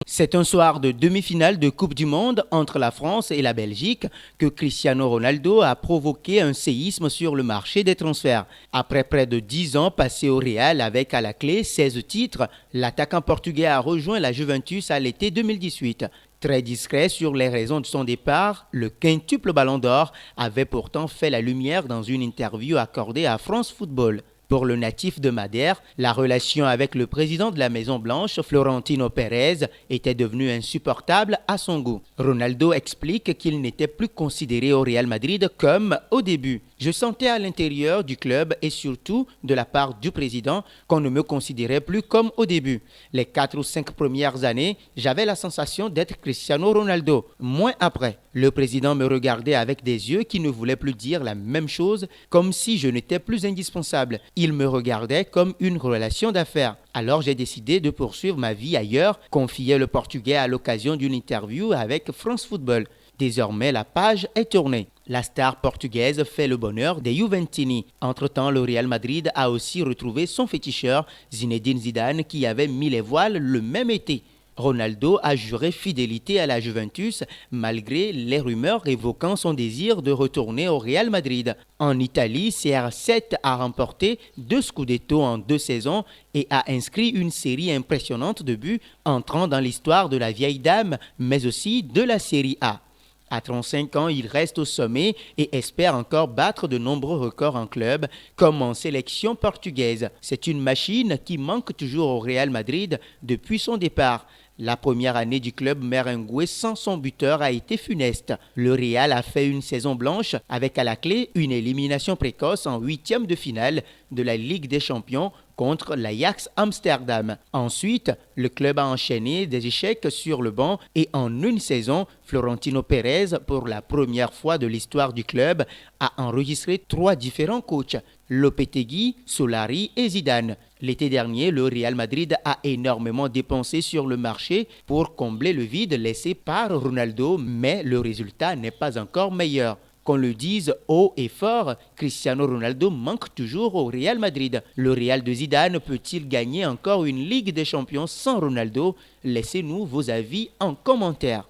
C'est un soir de demi-finale de Coupe du Monde entre la France et la Belgique que Cristiano Ronaldo a provoqué un séisme sur le marché des transferts. Après près de 10 ans passés au Real avec à la clé 16 titres, l'attaquant portugais a rejoint la Juventus à l'été 2018. Très discret sur les raisons de son départ, le quintuple Ballon d'Or avait pourtant fait la lumière dans une interview accordée à France Football. Pour le natif de Madère, la relation avec le président de la Maison-Blanche, Florentino Pérez, était devenue insupportable à son goût. Ronaldo explique qu'il n'était plus considéré au Real Madrid comme au début. Je sentais à l'intérieur du club et surtout de la part du président qu'on ne me considérait plus comme au début. Les 4 ou 5 premières années, j'avais la sensation d'être Cristiano Ronaldo. Moins après, le président me regardait avec des yeux qui ne voulaient plus dire la même chose, comme si je n'étais plus indispensable. Il me regardait comme une relation d'affaires. Alors j'ai décidé de poursuivre ma vie ailleurs, confiait le Portugais à l'occasion d'une interview avec France Football. Désormais, la page est tournée. La star portugaise fait le bonheur des Juventini. Entre-temps, le Real Madrid a aussi retrouvé son féticheur, Zinedine Zidane, qui avait mis les voiles le même été. Ronaldo a juré fidélité à la Juventus malgré les rumeurs évoquant son désir de retourner au Real Madrid. En Italie, CR7 a remporté 2 Scudetto en 2 saisons et a inscrit une série impressionnante de buts entrant dans l'histoire de la vieille dame, mais aussi de la Série A. À 35 ans, il reste au sommet et espère encore battre de nombreux records en club, comme en sélection portugaise. C'est une machine qui manque toujours au Real Madrid depuis son départ. La première année du club merengue sans son buteur a été funeste. Le Real a fait une saison blanche avec à la clé une élimination précoce en huitième de finale de la Ligue des Champions contre l'Ajax Amsterdam. Ensuite, le club a enchaîné des échecs sur le banc et en une saison, Florentino Pérez, pour la première fois de l'histoire du club, a enregistré 3 différents coachs, Lopetegui, Solari et Zidane. L'été dernier, le Real Madrid a énormément dépensé sur le marché pour combler le vide laissé par Ronaldo, mais le résultat n'est pas encore meilleur. Qu'on le dise haut et fort, Cristiano Ronaldo manque toujours au Real Madrid. Le Real de Zidane peut-il gagner encore une Ligue des Champions sans Ronaldo? Laissez-nous vos avis en commentaire.